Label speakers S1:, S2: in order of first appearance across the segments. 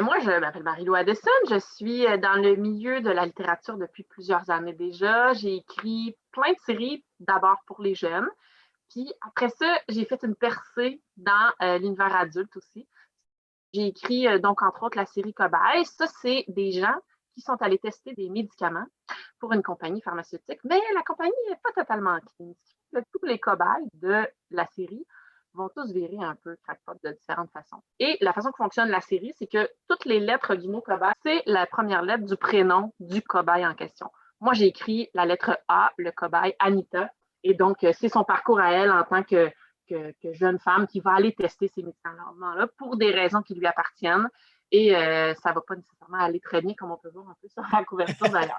S1: Moi, je m'appelle Marie-Lou Addison. Je suis dans le milieu de la littérature depuis plusieurs années déjà. J'ai écrit plein de séries, d'abord pour les jeunes. Puis après ça, j'ai fait une percée dans l'univers adulte aussi. J'ai écrit donc entre autres la série Cobaye. Ça, c'est des gens qui sont allés tester des médicaments pour une compagnie pharmaceutique, mais la compagnie n'est pas totalement clean. Tous les cobayes de la série vont tous virer un peu crackpot de différentes façons. Et la façon que fonctionne la série, c'est que toutes les lettres du mot cobaye, c'est la première lettre du prénom du cobaye en question. Moi, j'ai écrit la lettre A, le cobaye Anita, et donc c'est son parcours à elle en tant que jeune femme qui va aller tester ces médicaments-là pour des raisons qui lui appartiennent. Et ça ne va pas nécessairement aller très bien, comme on peut voir un peu sur la couverture d'ailleurs.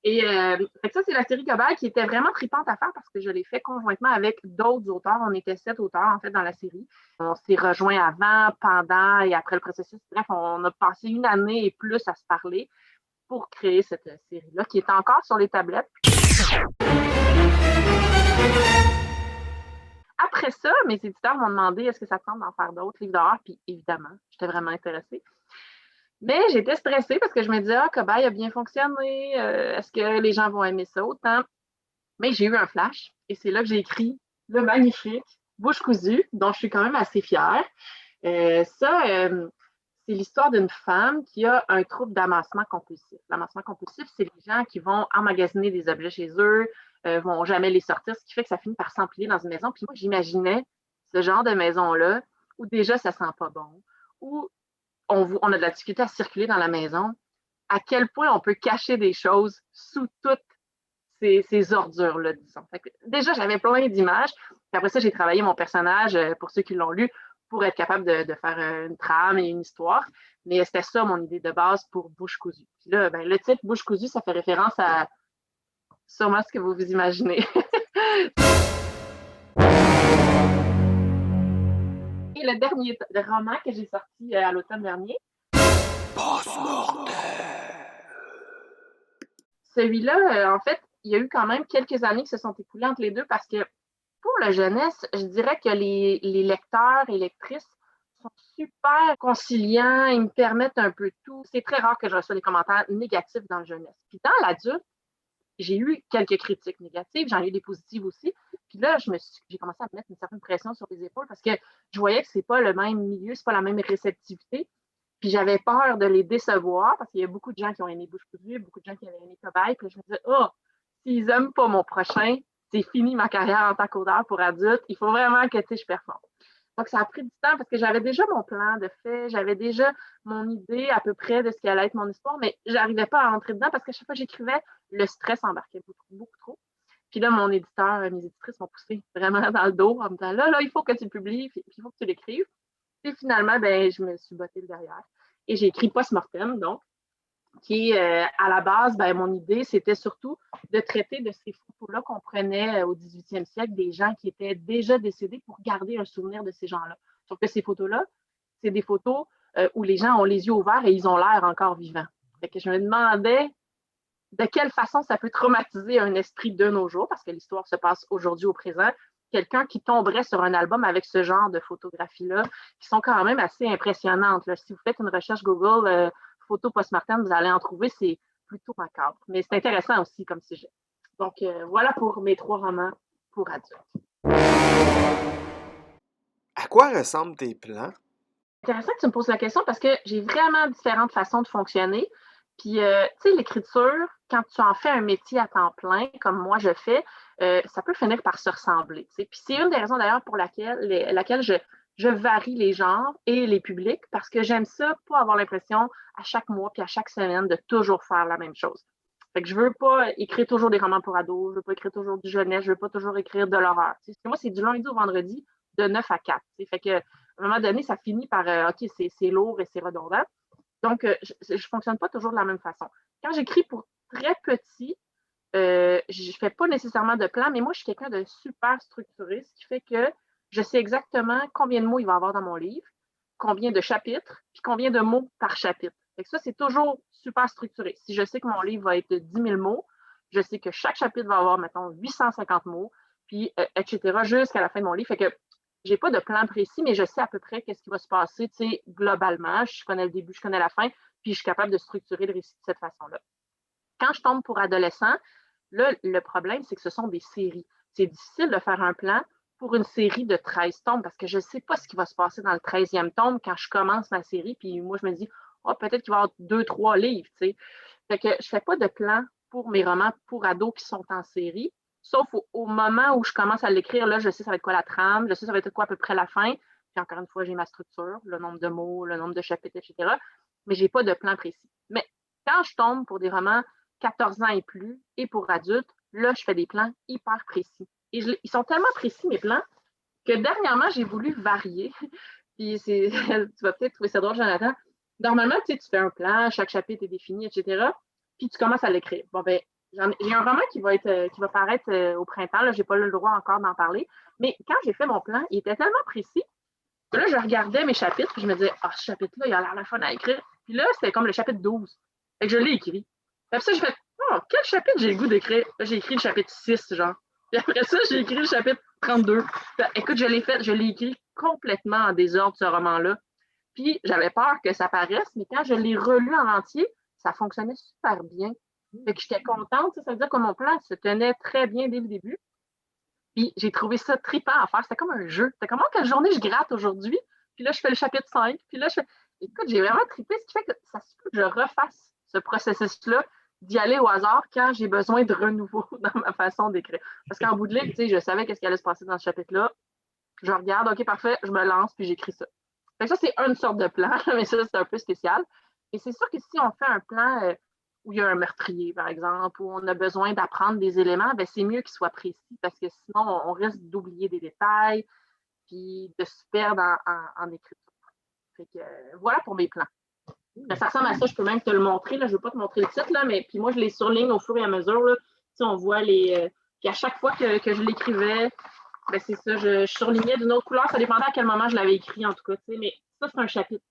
S1: Et ça, c'est la série Cobaye qui était vraiment tripante à faire parce que je l'ai fait conjointement avec d'autres auteurs. On était 7 auteurs, en fait, dans la série. On s'est rejoints avant, pendant et après le processus. Bref, on a passé une année et plus à se parler pour créer cette série-là qui est encore sur les tablettes. Après ça, mes éditeurs m'ont demandé est-ce que ça tente d'en faire d'autres livres d'horreur, puis évidemment, j'étais vraiment intéressée. Mais j'étais stressée parce que je me disais, ah, Cobaye a bien fonctionné, est-ce que les gens vont aimer ça autant? Mais j'ai eu un flash et c'est là que j'ai écrit le magnifique Bouche cousue, dont je suis quand même assez fière. C'est l'histoire d'une femme qui a un trouble d'amassement compulsif. L'amassement compulsif, c'est les gens qui vont emmagasiner des objets chez eux, vont jamais les sortir, ce qui fait que ça finit par s'empiler dans une maison. Puis moi, j'imaginais ce genre de maison-là où déjà ça sent pas bon, où on a de la difficulté à circuler dans la maison, à quel point on peut cacher des choses sous toutes ces ordures-là, disons. Déjà, j'avais plein d'images. Puis après ça, j'ai travaillé mon personnage, pour ceux qui l'ont lu, pour être capable de faire une trame et une histoire. Mais c'était ça mon idée de base pour Bouche cousue. Puis là, le titre Bouche cousue, ça fait référence à sûrement ce que vous vous imaginez. Et le dernier roman que j'ai sorti à l'automne dernier, celui-là, en fait, il y a eu quand même quelques années qui se sont écoulées entre les deux parce que pour la jeunesse, je dirais que les lecteurs et lectrices sont super conciliants, ils me permettent un peu tout. C'est très rare que je reçoive des commentaires négatifs dans la jeunesse. Puis dans l'adulte, j'ai eu quelques critiques négatives, j'en ai eu des positives aussi. Puis là, j'ai commencé à me mettre une certaine pression sur les épaules parce que je voyais que c'est pas le même milieu, c'est pas la même réceptivité. Puis j'avais peur de les décevoir parce qu'il y a beaucoup de gens qui ont aimé Bouche cousue, beaucoup de gens qui avaient aimé Cobaye. Puis je me disais, oh, s'ils aiment pas mon prochain, c'est fini ma carrière en tant qu'auteur pour adulte. Il faut vraiment que je performe. Donc, ça a pris du temps parce que j'avais déjà mon plan de fait, j'avais déjà mon idée à peu près de ce qui allait être mon histoire, mais j'arrivais pas à rentrer dedans parce qu'à chaque fois que j'écrivais, le stress embarquait beaucoup trop. Puis là, mon éditeur, mes éditrices m'ont poussé vraiment dans le dos en me disant là, il faut que tu le publies, puis il faut que tu l'écrives. Et finalement, je me suis bottée le derrière. Et j'ai écrit Post-Mortem, donc, qui est à la base, mon idée, c'était surtout de traiter de ces photos-là qu'on prenait au 18e siècle, des gens qui étaient déjà décédés pour garder un souvenir de ces gens-là. Sauf que ces photos-là, c'est des photos où les gens ont les yeux ouverts et ils ont l'air encore vivants. Fait que je me demandais de quelle façon ça peut traumatiser un esprit de nos jours, parce que l'histoire se passe aujourd'hui au présent. Quelqu'un qui tomberait sur un album avec ce genre de photographies-là, qui sont quand même assez impressionnantes. Là. Si vous faites une recherche Google, photo post-mortem, vous allez en trouver, c'est plutôt macabre. Mais c'est intéressant aussi comme sujet. Donc, voilà pour mes 3 romans pour adultes.
S2: À quoi ressemblent tes plans?
S1: C'est intéressant que tu me poses la question parce que j'ai vraiment différentes façons de fonctionner. Puis, tu sais, l'écriture, quand tu en fais un métier à temps plein, comme moi je fais, ça peut finir par se ressembler. T'sais. Puis, c'est une des raisons d'ailleurs pour laquelle je varie les genres et les publics parce que j'aime ça, pas avoir l'impression à chaque mois puis à chaque semaine de toujours faire la même chose. Fait que je veux pas écrire toujours des romans pour ados, je veux pas écrire toujours du jeunesse, je veux pas toujours écrire de l'horreur. Parce que moi, c'est du lundi au vendredi de 9 à 4. Fait que, à un moment donné, ça finit par OK, c'est lourd et c'est redondant. Donc, je ne fonctionne pas toujours de la même façon. Quand j'écris pour très petit, je ne fais pas nécessairement de plan, mais moi, je suis quelqu'un de super structuré, ce qui fait que je sais exactement combien de mots il va y avoir dans mon livre, combien de chapitres, puis combien de mots par chapitre. Fait que ça, c'est toujours super structuré. Si je sais que mon livre va être de 10 000 mots, je sais que chaque chapitre va avoir, mettons, 850 mots, puis etc., jusqu'à la fin de mon livre. Fait que j'ai pas de plan précis, mais je sais à peu près qu'est-ce qui va se passer, tu sais, globalement. Je connais le début, je connais la fin, puis je suis capable de structurer le récit de cette façon-là. Quand je tombe pour adolescent, là, le problème, c'est que ce sont des séries. C'est difficile de faire un plan pour une série de 13 tomes parce que je ne sais pas ce qui va se passer dans le 13e tome quand je commence ma série. Puis moi, je me dis, oh, peut-être qu'il va y avoir 2, 3 livres, tu sais. Fait que je fais pas de plan pour mes romans pour ados qui sont en série, sauf au moment où je commence à l'écrire, là, je sais ça va être quoi la trame, je sais ça va être quoi à peu près la fin. Puis encore une fois, j'ai ma structure, le nombre de mots, le nombre de chapitres, etc. Mais j'ai pas de plan précis. Mais quand je tombe pour des romans 14 ans et plus et pour adultes, là, je fais des plans hyper précis. Et ils sont tellement précis, mes plans, que dernièrement, j'ai voulu varier. Puis tu vas peut-être trouver ça drôle, Jonathan. Normalement, tu sais, tu fais un plan, chaque chapitre est défini, etc. Puis tu commences à l'écrire. Bon, ben, j'ai un roman qui va paraître au printemps. Je n'ai pas le droit encore d'en parler. Mais quand j'ai fait mon plan, il était tellement précis que là, je regardais mes chapitres, puis je me disais, ah, ce chapitre-là, il a l'air la fun à écrire. Puis là, c'était comme le chapitre 12. Fait que je l'ai écrit. Puis après ça, j'ai fait, oh, quel chapitre j'ai le goût d'écrire? Là, j'ai écrit le chapitre 6, genre. Puis après ça, j'ai écrit le chapitre 32. Puis, écoute, je l'ai écrit complètement en désordre, ce roman-là. Puis j'avais peur que ça paraisse, mais quand je l'ai relu en entier, ça fonctionnait super bien. Fait que j'étais contente, ça veut dire que mon plan se tenait très bien dès le début. Puis j'ai trouvé ça trippant à faire. C'était comme un jeu. C'était comme, oh, quelle journée je gratte aujourd'hui. Puis là, je fais le chapitre 5. Puis là, je fais. Écoute, j'ai vraiment trippé, ce qui fait que ça se peut que je refasse ce processus-là, d'y aller au hasard quand j'ai besoin de renouveau dans ma façon d'écrire. Parce qu'en bout de ligne, tu sais, je savais qu'est-ce qui allait se passer dans ce chapitre-là. Je regarde, OK, parfait, je me lance, puis j'écris ça. Fait que ça, c'est une sorte de plan, mais ça, c'est un peu spécial. Et c'est sûr que si on fait un plan où il y a un meurtrier, par exemple, où on a besoin d'apprendre des éléments, ben, c'est mieux qu'il soit précis parce que sinon, on risque d'oublier des détails puis de se perdre en écriture. Fait que, voilà pour mes plans. Ça ressemble à ça, je peux même te le montrer. Là. Je ne veux pas te montrer le titre, là, mais puis moi, je les surligne au fur et à mesure. Là. On voit les. Puis à chaque fois que je l'écrivais, ben c'est ça, je surlignais d'une autre couleur. Ça dépendait à quel moment je l'avais écrit, en tout cas. Mais ça, c'est un chapitre.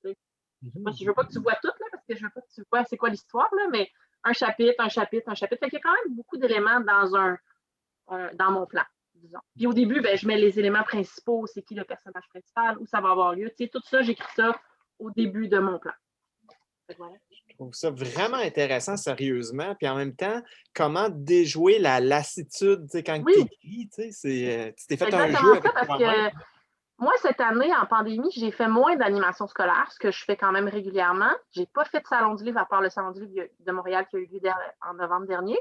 S1: Moi, je ne veux pas que tu vois tout, là, parce que je veux pas que tu vois c'est quoi l'histoire, là, mais un chapitre, un chapitre, un chapitre. Fait qu'il y a quand même beaucoup d'éléments dans mon plan, disons. Puis au début, ben, je mets les éléments principaux, c'est qui le personnage principal, où ça va avoir lieu. Tout ça, j'écris ça au début de mon plan. Voilà.
S3: Je trouve ça vraiment intéressant, sérieusement. Puis en même temps, comment déjouer la lassitude quand tu écris. Tu t'es fait un jeu avec toi-même.
S1: Moi, cette année, en pandémie, j'ai fait moins d'animation scolaire, ce que je fais quand même régulièrement. Je n'ai pas fait de salon du livre, à part le salon du livre de Montréal qui a eu lieu en novembre dernier.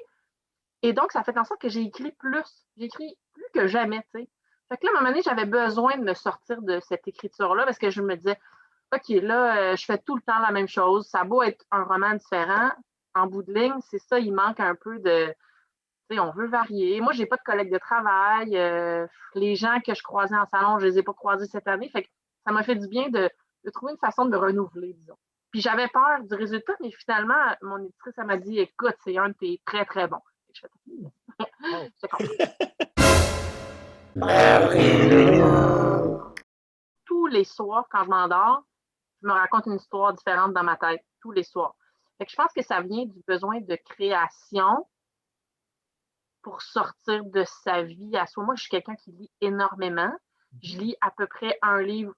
S1: Et donc, ça fait en sorte que j'ai écrit plus. J'ai écrit plus que jamais, tu sais. Fait que là, à un moment donné, j'avais besoin de me sortir de cette écriture-là parce que je me disais, OK, là, je fais tout le temps la même chose. Ça a beau être un roman différent. En bout de ligne, c'est ça, il manque un peu de. Tu sais, on veut varier. Moi, j'ai pas de collègues de travail. Les gens que je croisais en salon, je les ai pas croisés cette année. Fait que ça m'a fait du bien de trouver une façon de me renouveler, disons. Puis j'avais peur du résultat, mais finalement, mon éditrice, elle m'a dit, écoute, c'est un de tes très, très bons. J'étais contente. Tous les soirs, quand je m'endors, je me raconte une histoire différente dans ma tête, tous les soirs. Fait que je pense que ça vient du besoin de création pour sortir de sa vie à soi. Moi, je suis quelqu'un qui lit énormément. Je lis à peu près un livre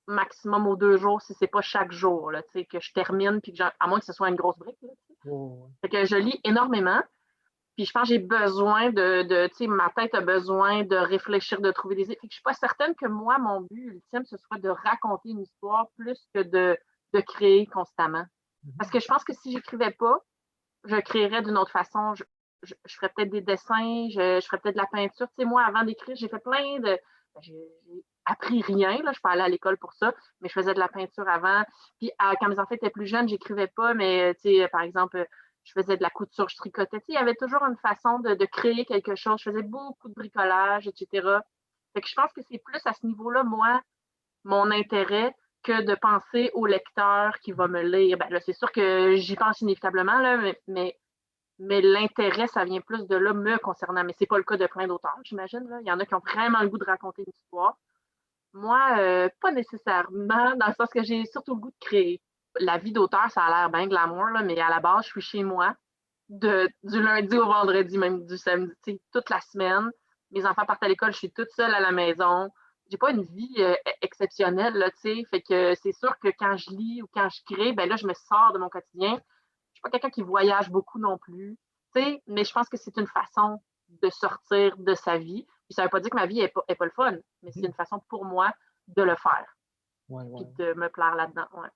S1: maximum aux 2 jours, si c'est pas chaque jour, là, que je termine, puis à moins que ce soit une grosse brique. Là, fait que je lis énormément. Puis je pense que j'ai besoin ma tête a besoin de réfléchir, de trouver des idées. Fait que je suis pas certaine que moi, mon but ultime, ce soit de raconter une histoire plus que de créer constamment. Parce que je pense que si j'écrivais pas, je créerais d'une autre façon. Je ferais peut-être des dessins, je ferais peut-être de la peinture. Tu sais, moi, avant d'écrire, j'ai fait plein de. J'ai appris rien, là, je suis pas allée à l'école pour ça, mais je faisais de la peinture avant. Puis quand mes enfants étaient plus jeunes, j'écrivais pas, mais tu sais, par exemple, je faisais de la couture, je tricotais. Tu sais, il y avait toujours une façon de créer quelque chose. Je faisais beaucoup de bricolage, etc. Fait que je pense que c'est plus à ce niveau-là, moi, mon intérêt, que de penser au lecteur qui va me lire. Ben, là, c'est sûr que j'y pense inévitablement, là, mais l'intérêt, ça vient plus de là me concernant. Mais c'est pas le cas de plein d'auteurs, j'imagine. Là. Il y en a qui ont vraiment le goût de raconter une histoire. Moi, pas nécessairement, dans le sens que j'ai surtout le goût de créer. La vie d'auteur, ça a l'air bien glamour, là, mais à la base, je suis chez moi du lundi au vendredi, même du samedi, toute la semaine. Mes enfants partent à l'école, je suis toute seule à la maison. j'ai pas une vie exceptionnelle, là, tu sais. Fait que c'est sûr que quand je lis ou quand je crée, ben là, je me sors de mon quotidien. Je suis pas quelqu'un qui voyage beaucoup non plus, tu sais, mais je pense que c'est une façon de sortir de sa vie. Puis ça veut pas dire que ma vie est pas le fun, mais c'est une façon pour moi de le faire,
S3: Ouais,
S1: puis
S3: ouais.
S1: de me plaire là-dedans. Ouais.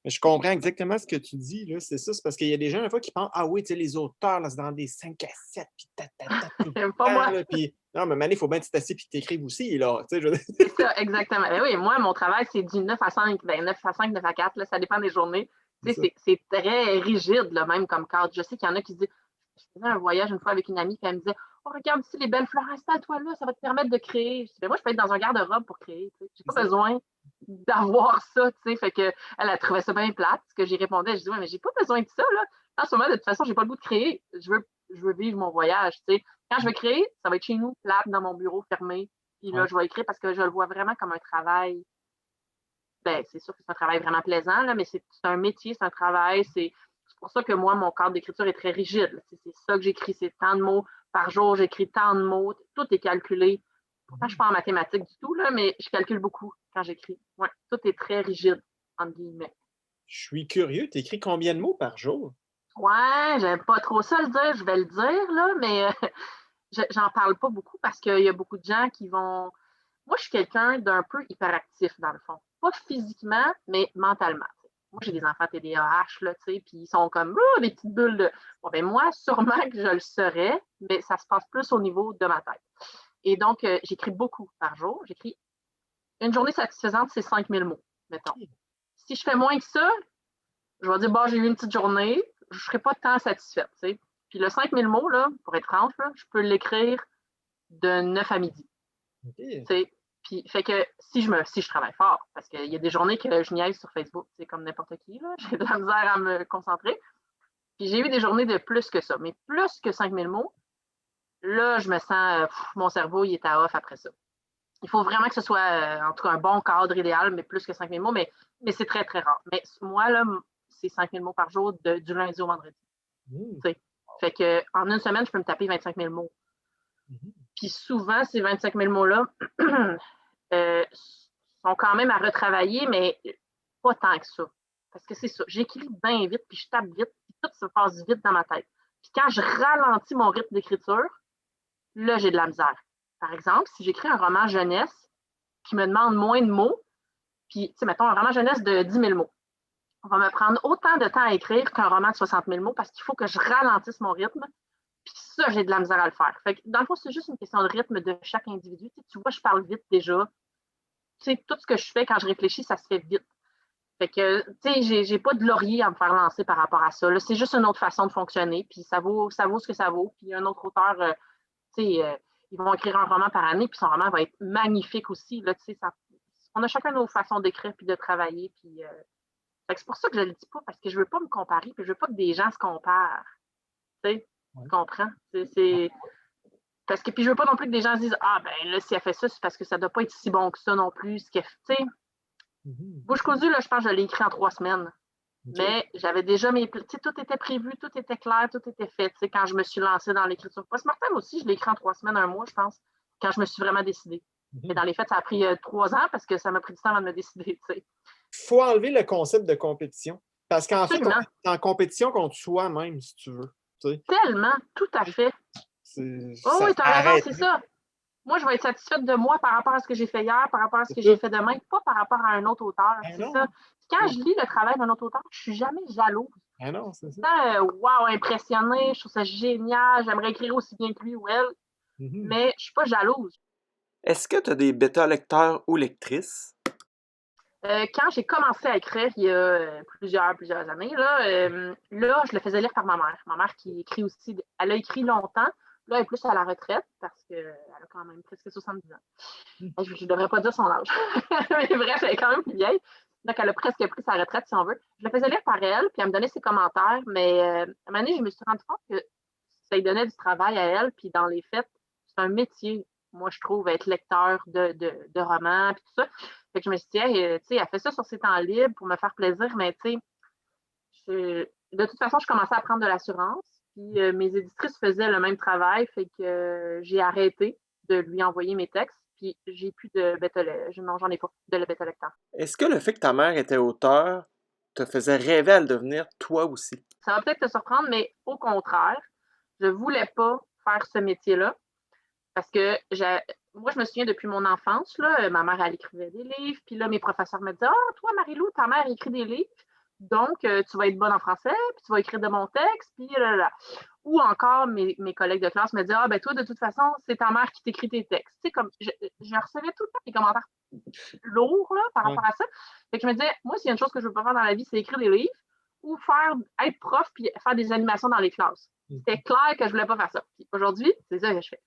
S3: Mais je comprends exactement ce que tu dis, là. C'est ça, c'est parce qu'il y a des gens, des fois, qui pensent, ah oui, tu sais, les auteurs, là, c'est dans des 5 à 7, puis tout le
S1: Pas
S3: temps,
S1: moi.
S3: là. Puis, non, mais Mané, il faut bien que tu t'assieds puis que tu écrives aussi, là. Tu sais,
S1: C'est ça, exactement. Ben oui, moi, mon travail, c'est du 9 à 5, ben 9 à 5, 9 à 4, là, ça dépend des journées. Tu sais, c'est très rigide, là, même comme cadre. Je sais qu'il y en a qui se disent, je faisais un voyage une fois avec une amie, puis elle me disait, oh, regarde ici les belles fleurs, installe-toi là, ça va te permettre de créer. Je dis, ben, moi, je peux être dans un garde-robe pour créer. Tu sais. J'ai pas besoin d'avoir ça, tu sais. Fait que elle a trouvé ça bien plate, ce que j'y répondais. Je dis, ouais, mais j'ai pas besoin de ça, là. En ce moment, de toute façon, j'ai pas le goût de créer. Je veux vivre mon voyage, tu sais. Quand je veux créer, ça va être chez nous, plate, dans mon bureau, fermé. Puis là,
S3: Ouais.
S1: je vais écrire parce que je le vois vraiment comme un travail. Ben, c'est sûr que c'est un travail vraiment plaisant, là, mais c'est un métier, c'est un travail. C'est pour ça que moi, mon cadre d'écriture est très rigide. C'est ça que j'écris, c'est tant de mots par jour, j'écris tant de mots, tout est calculé. Pourtant, je ne suis pas en mathématiques du tout, là, mais je calcule beaucoup quand j'écris. Ouais, tout est très rigide, entre guillemets.
S3: Je suis curieux, tu écris combien de mots par jour?
S1: Ouais, j'aime pas trop ça le dire, je vais le dire, là, mais j'en parle pas beaucoup parce qu'il y a beaucoup de gens qui vont. Moi, je suis quelqu'un d'un peu hyperactif, dans le fond. Pas physiquement, mais mentalement. T'sais. Moi, j'ai des enfants TDAH, là, tu sais, puis ils sont comme des petites bulles de. Bon, ben moi, sûrement que je le serais, mais ça se passe plus au niveau de ma tête. Et donc, j'écris beaucoup par jour. J'écris une journée satisfaisante, c'est 5000 mots, mettons. Si je fais moins que ça, je vais dire, bon, j'ai eu une petite journée, je ne serai pas tant satisfaite, tu sais. Puis le 5000 mots, là, pour être franche, là, je peux l'écrire de 9 à midi.
S3: OK.
S1: Puis, fait que si je travaille fort, parce qu'il y a des journées que je niaise sur Facebook, c'est comme n'importe qui, là, j'ai de la misère à me concentrer. Puis j'ai eu des journées de plus que ça, mais plus que 5000 mots, là, je me sens, mon cerveau, il est à off après ça. Il faut vraiment que ce soit, en tout cas, un bon cadre idéal, mais plus que 5000 mots, mais c'est très, très rare. Mais moi, là, c'est 5000 mots par jour du lundi au vendredi. Fait que en une semaine, je peux me taper 25 000 mots. Puis souvent, ces 25 000 mots-là sont quand même à retravailler, mais pas tant que ça. Parce que c'est ça, j'écris bien vite, puis je tape vite, puis tout se passe vite dans ma tête. Puis quand je ralentis mon rythme d'écriture, là, j'ai de la misère. Par exemple, si j'écris un roman jeunesse qui me demande moins de mots, puis, tu sais, mettons, un roman jeunesse de 10 000 mots, on va me prendre autant de temps à écrire qu'un roman de 60 000 mots parce qu'il faut que je ralentisse mon rythme. Puis ça, j'ai de la misère à le faire. Fait que, dans le fond, c'est juste une question de rythme de chaque individu. Tu vois, je parle vite déjà. Tu sais, tout ce que je fais quand je réfléchis, ça se fait vite. Fait que, tu sais, j'ai pas de laurier à me faire lancer par rapport à ça. Là, c'est juste une autre façon de fonctionner. Puis ça vaut ce que ça vaut. Puis un autre auteur, tu sais, ils vont écrire un roman par année, puis son roman va être magnifique aussi. Là, tu sais, on a chacun nos façons d'écrire puis de travailler. Puis, c'est pour ça que je ne le dis pas, parce que je ne veux pas me comparer, puis je ne veux pas que des gens se comparent. Tu sais, tu comprends? Parce que puis je veux pas non plus que des gens se disent ah ben là, si elle fait ça, c'est parce que ça doit pas être si bon que ça non plus. Tu sais, Bouche cousue, là, je pense que je l'ai écrit en 3 semaines. Mais j'avais déjà mes. Tu sais, tout était prévu, tout était clair, tout était fait. Tu sais, quand je me suis lancée dans l'écriture. Post-mortem aussi, je l'ai écrit en 3 semaines, un mois, je pense, quand je me suis vraiment décidée. Mais dans les faits, ça a pris 3 ans parce que ça m'a pris du temps avant de me décider. Tu sais.
S3: Faut enlever le concept de compétition. Parce qu'en fait, on
S1: Absolument.
S3: est en compétition contre soi-même, si tu veux. Tu sais.
S1: Tellement, tout à fait. Oh oui, tu as raison, c'est ça. Moi, je vais être satisfaite de moi par rapport à ce que j'ai fait hier, par rapport à ce que j'ai fait demain, pas par rapport à un autre auteur.
S3: Ben
S1: C'est
S3: non.
S1: ça. Quand je lis le travail d'un autre auteur, je suis jamais jalouse.
S3: Ah non, c'est ça.
S1: Wow, impressionnée, je trouve ça génial, j'aimerais écrire aussi bien que lui ou elle, mais je suis pas jalouse.
S2: Est-ce que tu as des bêta-lecteurs ou lectrices?
S1: Quand j'ai commencé à écrire, il y a plusieurs années, là, je le faisais lire par ma mère. Ma mère qui écrit aussi, elle a écrit longtemps. Là, elle est plus à la retraite parce qu'elle a quand même presque 70 ans. Je ne devrais pas dire son âge. Mais bref, elle est quand même plus vieille. Donc, elle a presque pris sa retraite, si on veut. Je le faisais lire par elle, puis elle me donnait ses commentaires. Mais à un moment donné, je me suis rendu compte que ça lui donnait du travail à elle. Puis dans les faits, c'est un métier, moi, je trouve, être lecteur de romans, puis tout ça. Fait que je me suis dit, hey, tu sais, elle fait ça sur ses temps libres pour me faire plaisir, mais tu sais, de toute façon, je commençais à prendre de l'assurance. Puis mes éditrices faisaient le même travail, fait que j'ai arrêté de lui envoyer mes textes. puis j'ai plus de non, j'en ai pas de bêta-lecteur.
S2: Est-ce que le fait que ta mère était auteure te faisait rêver à le devenir toi aussi?
S1: Ça va peut-être te surprendre, mais au contraire, je voulais pas faire ce métier-là parce que moi, je me souviens depuis mon enfance, là, ma mère, elle écrivait des livres, puis là, mes professeurs me disaient « Ah, toi, Marie-Lou, ta mère écrit des livres, donc tu vas être bonne en français, puis tu vas écrire de bons textes, puis là. » Ou encore, mes collègues de classe me disaient « Ah, ben toi, de toute façon, c'est ta mère qui t'écrit tes textes. » Tu sais, comme, je recevais tout le temps des commentaires lourds, là, par rapport à ça. Fait que je me disais, moi, s'il y a une chose que je veux pas faire dans la vie, c'est écrire des livres ou être prof puis faire des animations dans les classes. C'était clair que je voulais pas faire ça. Puis aujourd'hui, c'est ça que je fais.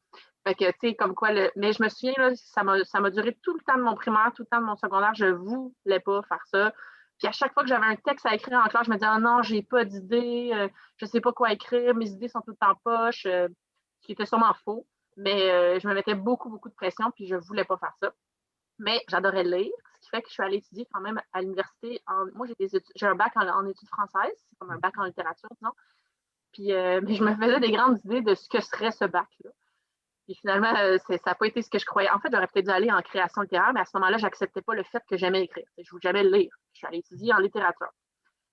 S1: Fait que, tu sais, comme quoi, mais je me souviens, là, ça m'a duré tout le temps de mon primaire, tout le temps de mon secondaire. Je voulais pas faire ça. Puis à chaque fois que j'avais un texte à écrire en classe, je me disais, oh non, j'ai pas d'idée, je sais pas quoi écrire, mes idées sont toutes en poche, ce qui était sûrement faux. Mais je me mettais beaucoup, beaucoup de pression, puis je voulais pas faire ça. Mais j'adorais lire, ce qui fait que je suis allée étudier quand même à l'université. Moi, j'ai un bac en études françaises, c'est comme un bac en littérature, disons. Puis mais je me faisais des grandes idées de ce que serait ce bac-là. Puis finalement, ça n'a pas été ce que je croyais. En fait, j'aurais peut-être dû aller en création littéraire, mais à ce moment-là, je n'acceptais pas le fait que j'aimais écrire. Je voulais jamais lire. Je suis allée étudier en littérature.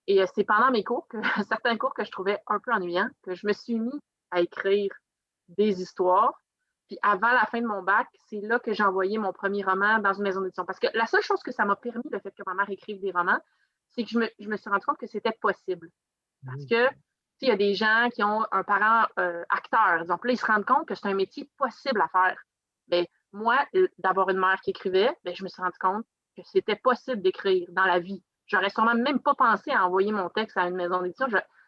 S1: Et c'est pendant mes cours, certains cours que je trouvais un peu ennuyants, que je me suis mis à écrire des histoires. Puis avant la fin de mon bac, c'est là que j'ai envoyé mon premier roman dans une maison d'édition. Parce que la seule chose que ça m'a permis, le fait que ma mère écrive des romans, c'est que je me suis rendu compte que c'était possible. Parce que, il y a des gens qui ont un parent acteur. Donc là, ils se rendent compte que c'est un métier possible à faire. Mais moi, d'avoir une mère qui écrivait, je me suis rendu compte que c'était possible d'écrire dans la vie. J'aurais sûrement même pas pensé à envoyer mon texte à une maison d'édition.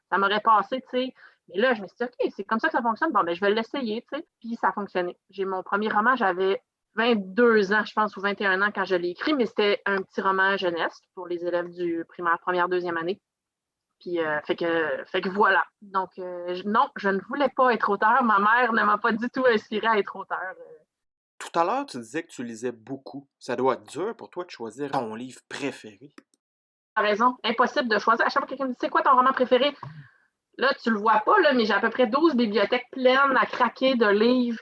S1: Ça m'aurait passé, tu sais. Mais là, je me suis dit, OK, c'est comme ça que ça fonctionne. Bon, je vais l'essayer, tu sais. Puis ça a fonctionné. J'ai mon premier roman, j'avais 22 ans, je pense, ou 21 ans quand je l'ai écrit, mais c'était un petit roman jeunesse pour les élèves du primaire, première, deuxième année. Puis, fait que voilà. Donc, non, je ne voulais pas être auteur. Ma mère ne m'a pas du tout inspirée à être auteur.
S2: Tout à l'heure, tu disais que tu lisais beaucoup. Ça doit être dur pour toi de choisir ton livre préféré.
S1: T'as raison. Impossible de choisir. À chaque fois que quelqu'un me dit, c'est quoi ton roman préféré? Là, tu le vois pas, là, mais j'ai à peu près 12 bibliothèques pleines à craquer de livres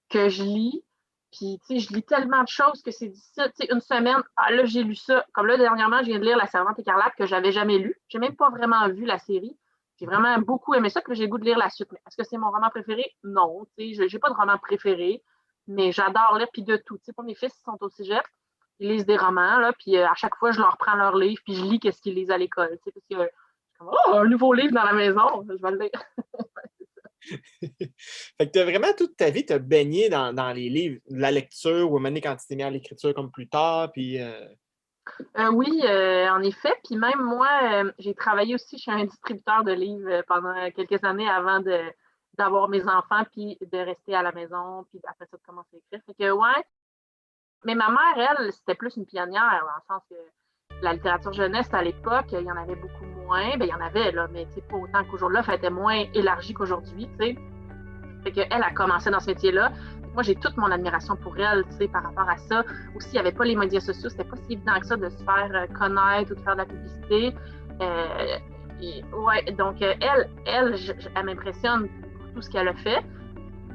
S1: que je lis. Puis, tu sais, je lis tellement de choses que c'est difficile. Tu sais, une semaine, là, j'ai lu ça. Comme là, dernièrement, je viens de lire La Servante écarlate que j'avais jamais lu. J'ai même pas vraiment vu la série. J'ai vraiment beaucoup aimé ça, puis j'ai le goût de lire la suite. Mais est-ce que c'est mon roman préféré? Non. Tu sais, j'ai pas de roman préféré, mais j'adore lire, puis de tout. Tu sais, pour mes fils, ils sont au cégep. Ils lisent des romans, là, puis à chaque fois, je leur prends leur livre, puis je lis qu'est-ce qu'ils lisent à l'école. Tu sais, parce que un nouveau livre dans la maison, je vais le lire.
S3: Fait que tu as vraiment toute ta vie, tu as baigné dans les livres, la lecture, ou même quand tu t'es mis à l'écriture comme plus tard, puis...
S1: Oui, en effet. Puis même moi, j'ai travaillé aussi chez un distributeur de livres pendant quelques années avant d'avoir mes enfants, puis de rester à la maison, puis après ça, de commencer à écrire. Fait que, ouais. Mais ma mère, elle, c'était plus une pionnière, dans le sens que la littérature jeunesse, à l'époque, il y en avait beaucoup moins. Il y en avait, là, mais pas autant qu'aujourd'hui. Elle était moins élargie qu'aujourd'hui, tu sais. Fait qu'elle a commencé dans ce métier-là. Moi, j'ai toute mon admiration pour elle, tu sais, par rapport à ça. Aussi, il n'y avait pas les médias sociaux. C'était pas si évident que ça de se faire connaître ou de faire de la publicité. Ouais, donc, elle m'impressionne pour tout ce qu'elle a fait.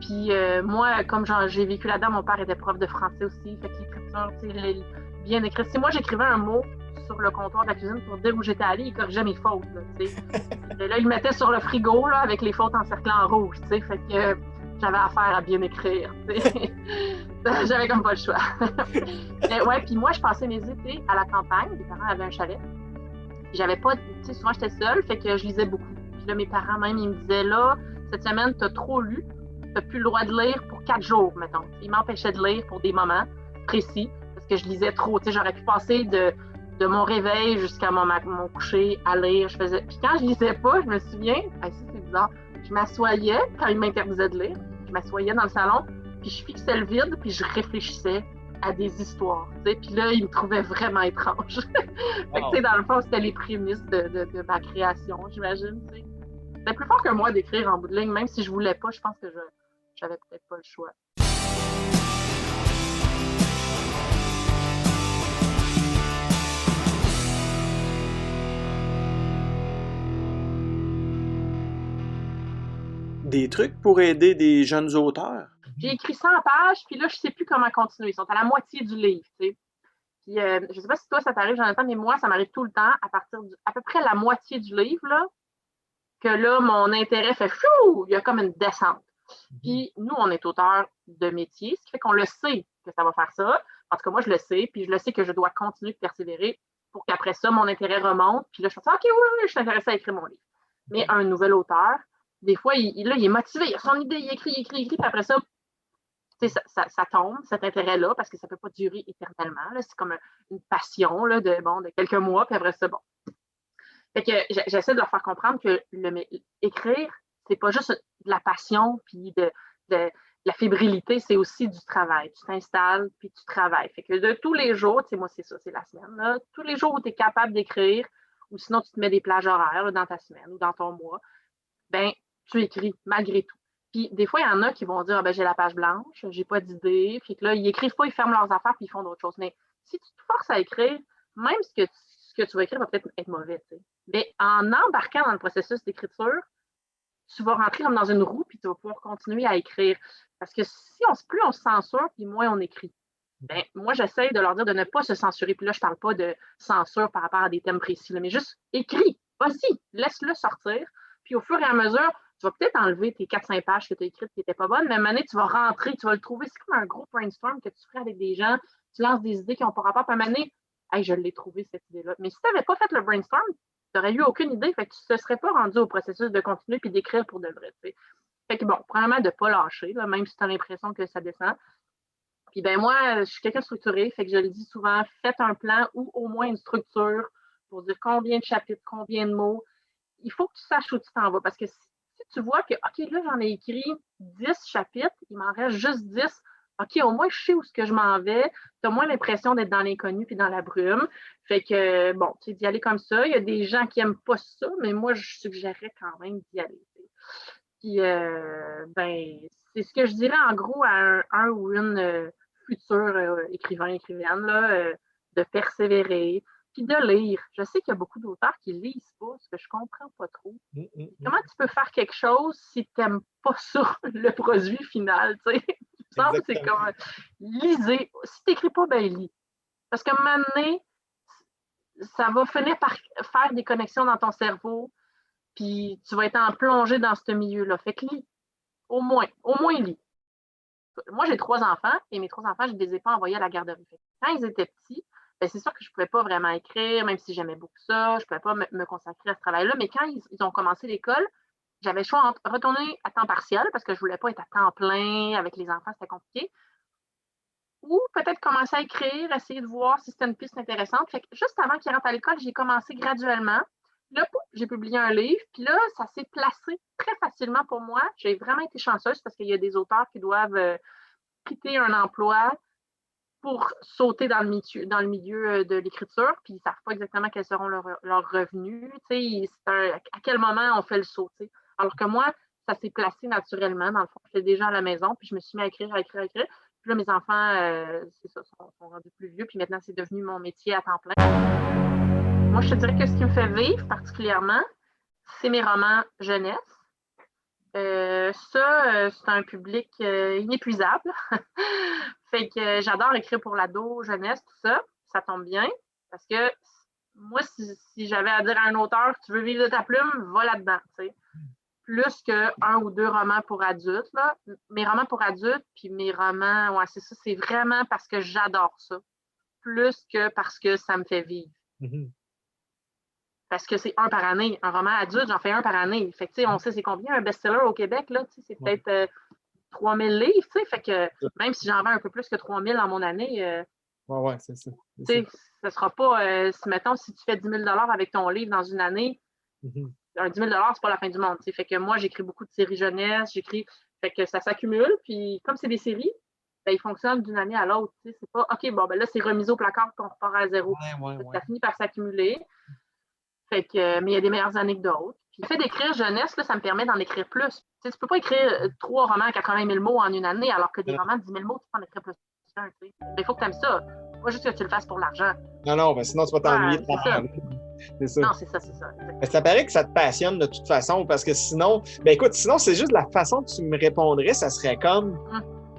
S1: Puis moi, comme j'ai vécu là-dedans, mon père était prof de français aussi. Fait que l'écriture, tu sais, bien écrit. Si moi, j'écrivais un mot sur le comptoir de la cuisine pour dire où j'étais allée, il corrigeait mes fautes, là, tu sais. Et là, il le mettait sur le frigo, là, avec les fautes encerclées en rouge, tu sais. Fait que j'avais affaire à bien écrire, tu sais. J'avais comme pas le choix. Mais ouais, puis moi, je passais mes étés à la campagne. Mes parents avaient un chalet. J'avais pas, tu sais, souvent, j'étais seule, fait que je lisais beaucoup. Puis là, mes parents, même, ils me disaient, là, cette semaine, t'as trop lu. T'as plus le droit de lire pour 4 jours, mettons. Ils m'empêchaient de lire pour des moments précis, parce que je lisais trop. Tu sais, j'aurais pu passer de mon réveil jusqu'à mon coucher à lire. Puis quand je lisais pas, je me souviens, ça c'est bizarre, je m'assoyais quand ils m'interdisaient de lire. Je m'assoyais dans le salon, puis je fixais le vide, puis je réfléchissais à des histoires. Tu sais, puis là, ils me trouvaient vraiment étrange. Fait que, tu sais, dans le fond, c'était les prémices de ma création, j'imagine. Tu sais. C'était plus fort que moi d'écrire en bout de ligne, même si je voulais pas, je pense que j'avais peut-être pas le choix.
S2: Des trucs pour aider des jeunes auteurs?
S1: J'ai écrit 100 pages, puis là, je ne sais plus comment continuer. Ils sont à la moitié du livre, tu sais. Puis, je ne sais pas si toi, ça t'arrive, Jonathan, mais moi, ça m'arrive tout le temps, à partir à peu près la moitié du livre, là, que là, mon intérêt fait fou, il y a comme une descente. Puis, nous, on est auteur de métier, ce qui fait qu'on le sait que ça va faire ça. En tout cas, moi, je le sais, puis je le sais que je dois continuer de persévérer pour qu'après ça, mon intérêt remonte. Puis là, je me dis, OK, oui, je suis intéressée à écrire mon livre. Mais un nouvel auteur, des fois, il est motivé, il a son idée, il écrit, puis après ça, ça tombe, cet intérêt-là, parce que ça ne peut pas durer éternellement. Là. C'est comme une passion là, de quelques mois, puis après ça, bon. Fait que j'essaie de leur faire comprendre que écrire, c'est pas juste de la passion puis de la fébrilité, c'est aussi du travail. Tu t'installes puis tu travailles. Fait que de tous les jours, tu sais, moi, c'est ça, c'est la semaine. Là, tous les jours où tu es capable d'écrire, ou sinon tu te mets des plages horaires là, dans ta semaine ou dans ton mois, ben tu écris malgré tout. Puis des fois, il y en a qui vont dire, j'ai la page blanche, j'ai pas d'idée. Puis que là, ils écrivent pas, ils ferment leurs affaires puis ils font d'autres choses. Mais si tu te forces à écrire, même ce que tu vas écrire va peut-être être mauvais. T'sais. Mais en embarquant dans le processus d'écriture, tu vas rentrer comme dans une roue puis tu vas pouvoir continuer à écrire. Parce que plus on se censure, puis moins on écrit. Ben, moi, j'essaie de leur dire de ne pas se censurer. Puis là, je ne parle pas de censure par rapport à des thèmes précis, là, mais juste écris, vas-y, laisse-le sortir. Puis au fur et à mesure, tu vas peut-être enlever tes 4-5 pages que tu as écrites qui n'étaient pas bonnes, mais à un moment donné, tu vas rentrer, tu vas le trouver. C'est comme un gros brainstorm que tu ferais avec des gens. Tu lances des idées qui n'ont pas rapport. Puis à un moment donné, hey, je l'ai trouvé, cette idée-là. Mais si tu n'avais pas fait le brainstorm, tu n'aurais eu aucune idée. Fait que tu ne te serais pas rendu au processus de continuer puis d'écrire pour de vrai. T'sais. Fait que bon, premièrement, de ne pas lâcher, là, même si tu as l'impression que ça descend. Puis ben moi, je suis quelqu'un de structuré, fait que je le dis souvent, faites un plan ou au moins une structure pour dire combien de chapitres, combien de mots. Il faut que tu saches où tu t'en vas. Parce que si tu vois que, OK, là, j'en ai écrit 10 chapitres, il m'en reste juste 10. OK, au moins, je sais où est-ce que je m'en vais. Tu as moins l'impression d'être dans l'inconnu puis dans la brume. Fait que, bon, tu sais, d'y aller comme ça. Il y a des gens qui n'aiment pas ça, mais moi, je suggérerais quand même d'y aller. Puis, ben, c'est ce que je dirais en gros à un ou une future écrivaine, là, de persévérer, puis de lire. Je sais qu'il y a beaucoup d'auteurs qui ne lisent pas, ce que je ne comprends pas trop. Comment tu peux faire quelque chose si tu n'aimes pas ça, le produit final, tu sais? Il me semble que c'est comme, lisez. Si tu n'écris pas, ben lis. Parce qu'à un moment donné, ça va finir par faire des connexions dans ton cerveau, puis tu vas être en plongée dans ce milieu-là. Fait que lis. Au moins lis. Moi, j'ai 3 enfants, et mes 3 enfants, je ne les ai pas envoyés à la garderie. Quand ils étaient petits, ben, c'est sûr que je ne pouvais pas vraiment écrire, même si j'aimais beaucoup ça, je ne pouvais pas me consacrer à ce travail-là. Mais quand ils ont commencé l'école, j'avais le choix entre retourner à temps partiel, parce que je ne voulais pas être à temps plein avec les enfants, c'était compliqué, ou peut-être commencer à écrire, essayer de voir si c'était une piste intéressante. Fait que juste avant qu'ils rentrent à l'école, j'ai commencé graduellement. Là, j'ai publié un livre, puis là, ça s'est placé très facilement pour moi. J'ai vraiment été chanceuse parce qu'il y a des auteurs qui doivent quitter un emploi pour sauter dans le milieu de l'écriture, puis ils ne savent pas exactement quels seront leurs revenus. À quel moment on fait le saut. T'sais. Alors que moi, ça s'est placé naturellement. Dans le fond, j'étais déjà à la maison, puis je me suis mis à écrire. Puis là, mes enfants, c'est ça, sont rendus plus vieux, puis maintenant, c'est devenu mon métier à temps plein. Moi, je te dirais que ce qui me fait vivre particulièrement, c'est mes romans jeunesse. C'est un public inépuisable. Fait que j'adore écrire pour l'ado, jeunesse, tout ça. Ça tombe bien. Parce que moi, si j'avais à dire à un auteur, tu veux vivre de ta plume, va là-dedans. T'sais. Plus qu'un ou 2 romans pour adultes. Là. Mes romans pour adultes, puis mes romans, ouais, c'est ça, c'est vraiment parce que j'adore ça. Plus que parce que ça me fait vivre. Mm-hmm. Parce que c'est un par année. Un roman adulte, j'en fais un par année. Fait que, on sait c'est combien un best-seller au Québec, là, c'est peut-être 3000 livres, fait que même si j'en vends un peu plus que 3000 en mon année,
S3: c'est ça.
S1: Ce ne sera pas, si tu fais 10 000 avec ton livre dans une année, un 10 000 c'est pas la fin du monde. Fait que moi, j'écris beaucoup de séries jeunesse, fait que ça s'accumule, puis comme c'est des séries, ben, ils fonctionnent d'une année à l'autre. C'est pas, OK, bon, ben là, c'est remis au placard qu'on repart à zéro. Ça finit par s'accumuler. Fait que, mais il y a des meilleures années que d'autres. Puis le fait d'écrire jeunesse, là, ça me permet d'en écrire plus. Tu ne peux pas écrire 3 romans à 80 000 mots en une année, alors que des romans de 10 000 mots, tu peux en écrire plus qu'un. Il faut que tu aimes ça. Pas juste que tu le fasses pour l'argent.
S3: Non, ben sinon tu vas t'ennuyer.
S1: C'est ça. Non, c'est ça.
S3: Mais ça paraît que ça te passionne de toute façon, parce que sinon, ben écoute, sinon c'est juste la façon que tu me répondrais, ça serait comme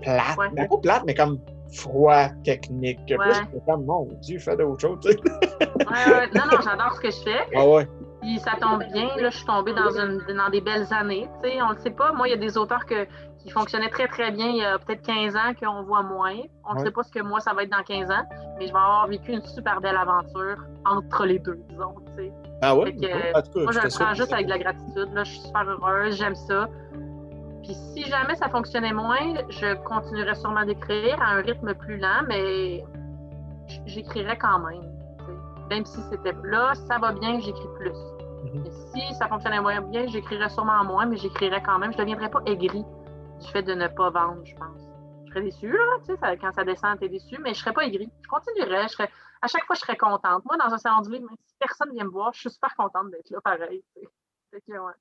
S3: plate.
S1: Ouais.
S3: Mais pas plate, mais comme froid, technique. Plus,
S1: Ouais.
S3: c'est comme, mon Dieu, fais d'autres choses.
S1: Ouais. Non, j'adore ce que je fais.
S3: Ah ouais.
S1: Puis ça tombe bien, là, je suis tombée dans des belles années. Tu sais, on le sait pas. Moi, il y a des auteurs qui fonctionnaient très, très bien il y a peut-être 15 ans qu'on voit moins. On ne
S3: Ouais.
S1: sait pas ce que moi, ça va être dans 15 ans, mais je vais avoir vécu une super belle aventure entre les deux, disons. Tu sais.
S3: Ah ouais?
S1: Fait que,
S3: En tout cas,
S1: moi, je
S3: te
S1: le
S3: souhaite
S1: prends juste
S3: ça.
S1: avec de la gratitude. Là, je suis super heureuse, j'aime ça. Puis si jamais ça fonctionnait moins, je continuerais sûrement d'écrire à un rythme plus lent, mais j'écrirais quand même. Tu sais. Même si c'était là, ça va bien, j'écris plus. Et si ça fonctionnait moins bien, j'écrirais sûrement moins, mais j'écrirais quand même. Je ne deviendrais pas aigrie du fait de ne pas vendre, je pense. Je serais déçue, là, tu sais, quand ça descend, t'es déçue, mais je ne serais pas aigrie. Je continuerais. À chaque fois, je serais contente. Moi, dans un salon du livre, même si personne vient me voir, je suis super contente d'être là, pareil. Tu sais. Fait que, ouais.